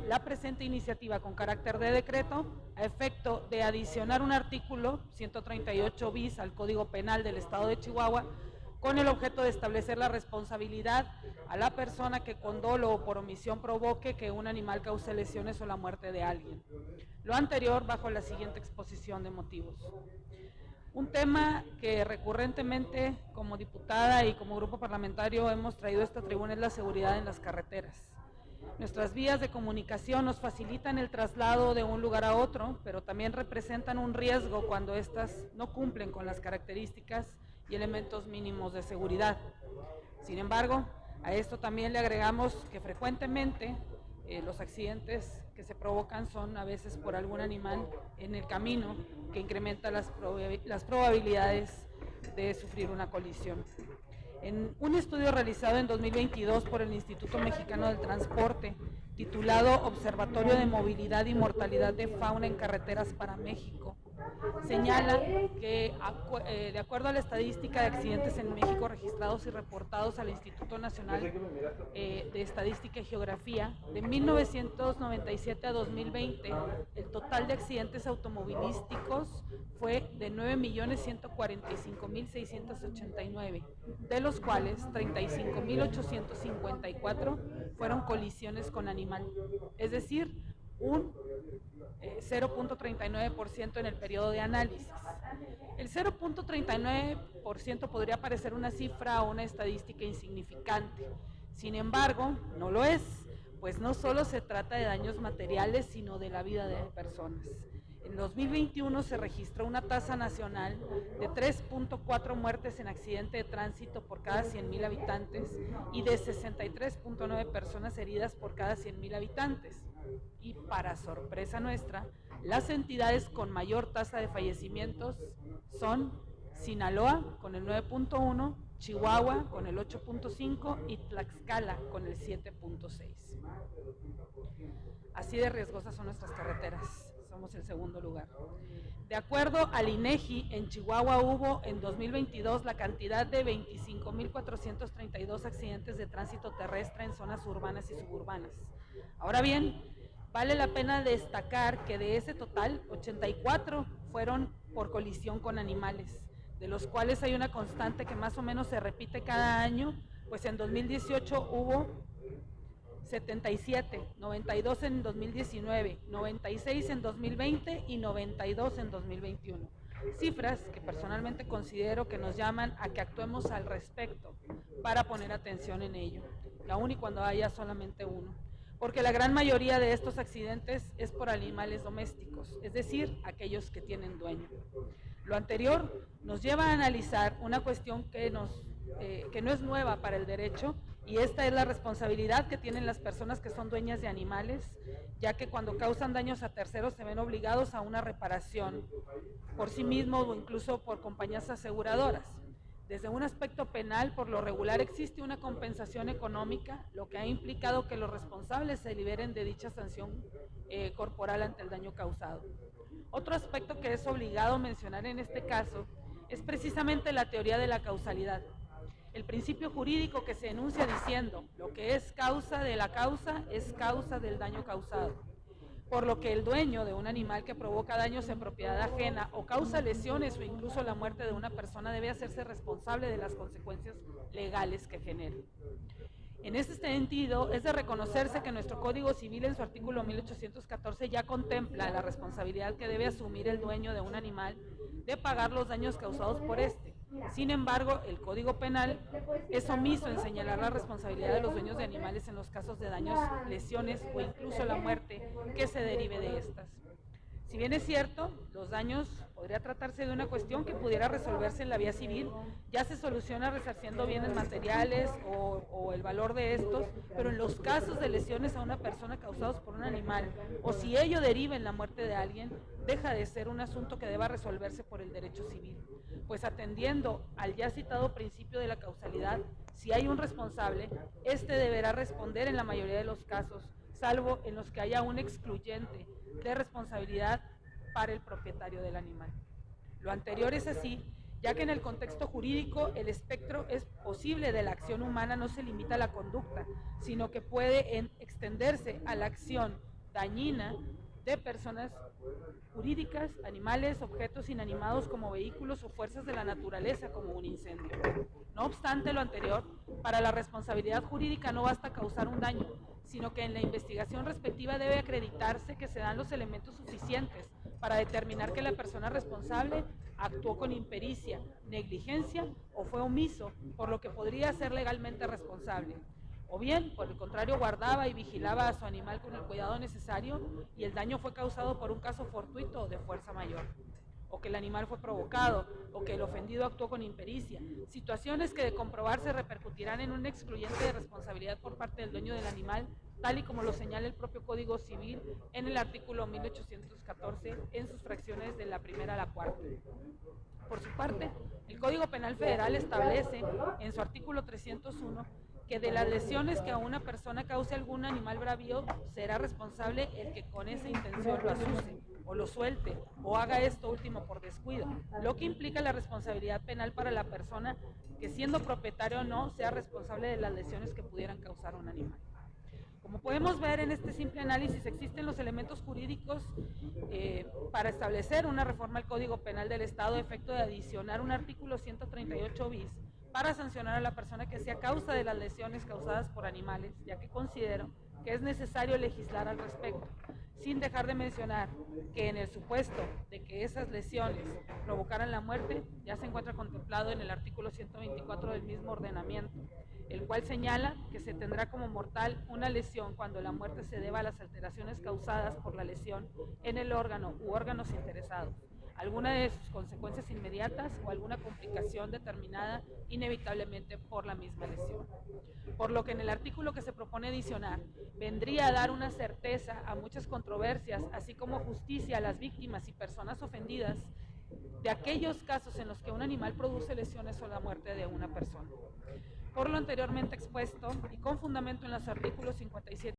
La presente iniciativa con carácter de decreto a efecto de adicionar un artículo 138 bis al Código Penal del Estado de Chihuahua con el objeto de establecer la responsabilidad a la persona que con dolo o por omisión provoque que un animal cause lesiones o la muerte de alguien. Lo anterior bajo la siguiente exposición de motivos. Un tema que recurrentemente como diputada y como grupo parlamentario hemos traído a esta tribuna es la seguridad en las carreteras. Nuestras vías de comunicación nos facilitan el traslado de un lugar a otro, pero también representan un riesgo cuando éstas no cumplen con las características y elementos mínimos de seguridad. Sin embargo, a esto también le agregamos que frecuentemente los accidentes que se provocan son a veces por algún animal en el camino que incrementa las probabilidades de sufrir una colisión. En un estudio realizado en 2022 por el Instituto Mexicano del Transporte, titulado Observatorio de Movilidad y Mortalidad de Fauna en Carreteras para México, señala que de acuerdo a la estadística de accidentes en México registrados y reportados al Instituto Nacional de Estadística y Geografía, de 1997 a 2020, el total de accidentes automovilísticos fue de 9.145.689, de los cuales 35.854 fueron colisiones con animal, es decir, un 0.39% en el periodo de análisis. El 0.39% podría parecer una cifra o una estadística insignificante. Sin embargo, no lo es, pues no solo se trata de daños materiales, sino de la vida de personas. En 2021 se registró una tasa nacional de 3.4 muertes en accidente de tránsito por cada 100,000 habitantes y de 63.9 personas heridas por cada 100,000 habitantes. Y para sorpresa nuestra, las entidades con mayor tasa de fallecimientos son Sinaloa con el 9.1, Chihuahua con el 8.5 y Tlaxcala con el 7.6. Así de riesgosas son nuestras carreteras. Somos el segundo lugar. De acuerdo al INEGI, en Chihuahua hubo en 2022 la cantidad de 25.432 accidentes de tránsito terrestre en zonas urbanas y suburbanas. Ahora bien, vale la pena destacar que de ese total, 84 fueron por colisión con animales, de los cuales hay una constante que más o menos se repite cada año, pues en 2018 hubo 77, 92 en 2019, 96 en 2020 y 92 en 2021. Cifras que personalmente considero que nos llaman a que actuemos al respecto para poner atención en ello, y aun y cuando haya solamente uno. Porque la gran mayoría de estos accidentes es por animales domésticos, es decir, aquellos que tienen dueño. Lo anterior nos lleva a analizar una cuestión que no es nueva para el derecho, y esta es la responsabilidad que tienen las personas que son dueñas de animales, ya que cuando causan daños a terceros se ven obligados a una reparación por sí mismos o incluso por compañías aseguradoras. Desde un aspecto penal, por lo regular existe una compensación económica, lo que ha implicado que los responsables se liberen de dicha sanción corporal ante el daño causado. Otro aspecto que es obligado mencionar en este caso es precisamente la teoría de la causalidad. El principio jurídico que se enuncia diciendo lo que es causa de la causa es causa del daño causado, por lo que el dueño de un animal que provoca daños en propiedad ajena o causa lesiones o incluso la muerte de una persona debe hacerse responsable de las consecuencias legales que genere. En este sentido, es de reconocerse que nuestro Código Civil en su artículo 1814 ya contempla la responsabilidad que debe asumir el dueño de un animal de pagar los daños causados por este. Sin embargo, el Código Penal es omiso en señalar la responsabilidad de los dueños de animales en los casos de daños, lesiones o incluso la muerte que se derive de estas. Si bien es cierto, los daños podría tratarse de una cuestión que pudiera resolverse en la vía civil, ya se soluciona resarciendo bienes materiales o el valor de estos, pero en los casos de lesiones a una persona causados por un animal, o si ello deriva en la muerte de alguien, deja de ser un asunto que deba resolverse por el derecho civil, pues atendiendo al ya citado principio de la causalidad, si hay un responsable, este deberá responder en la mayoría de los casos, salvo en los que haya un excluyente de responsabilidad para el propietario del animal. Lo anterior es así, ya que en el contexto jurídico el espectro es posible de la acción humana no se limita a la conducta, sino que puede extenderse a la acción dañina de personas jurídicas, animales, objetos inanimados como vehículos o fuerzas de la naturaleza como un incendio. No obstante lo anterior, para la responsabilidad jurídica no basta causar un daño, sino que en la investigación respectiva debe acreditarse que se dan los elementos suficientes para determinar que la persona responsable actuó con impericia, negligencia o fue omiso, por lo que podría ser legalmente responsable. O bien, por el contrario, guardaba y vigilaba a su animal con el cuidado necesario y el daño fue causado por un caso fortuito o de fuerza mayor. O que el animal fue provocado, o que el ofendido actuó con impericia. Situaciones que de comprobarse repercutirán en un excluyente de responsabilidad por parte del dueño del animal, tal y como lo señala el propio Código Civil en el artículo 1814 en sus fracciones de la primera a la cuarta. Por su parte, el Código Penal Federal establece en su artículo 301 que de las lesiones que a una persona cause algún animal bravío será responsable el que con esa intención lo asuse o lo suelte o haga esto último por descuido, lo que implica la responsabilidad penal para la persona que siendo propietario o no sea responsable de las lesiones que pudieran causar un animal. Como podemos ver en este simple análisis, existen los elementos jurídicos para establecer una reforma al Código Penal del Estado a efecto de adicionar un artículo 138 bis para sancionar a la persona que sea causa de las lesiones causadas por animales, ya que considero que es necesario legislar al respecto, sin dejar de mencionar que en el supuesto de que esas lesiones provocaran la muerte, ya se encuentra contemplado en el artículo 124 del mismo ordenamiento, el cual señala que se tendrá como mortal una lesión cuando la muerte se deba a las alteraciones causadas por la lesión en el órgano u órganos interesados, alguna de sus consecuencias inmediatas o alguna complicación determinada inevitablemente por la misma lesión. Por lo que en el artículo que se propone adicionar, vendría a dar una certeza a muchas controversias, así como justicia a las víctimas y personas ofendidas de aquellos casos en los que un animal produce lesiones o la muerte de una persona. Por lo anteriormente expuesto y con fundamento en los artículos 57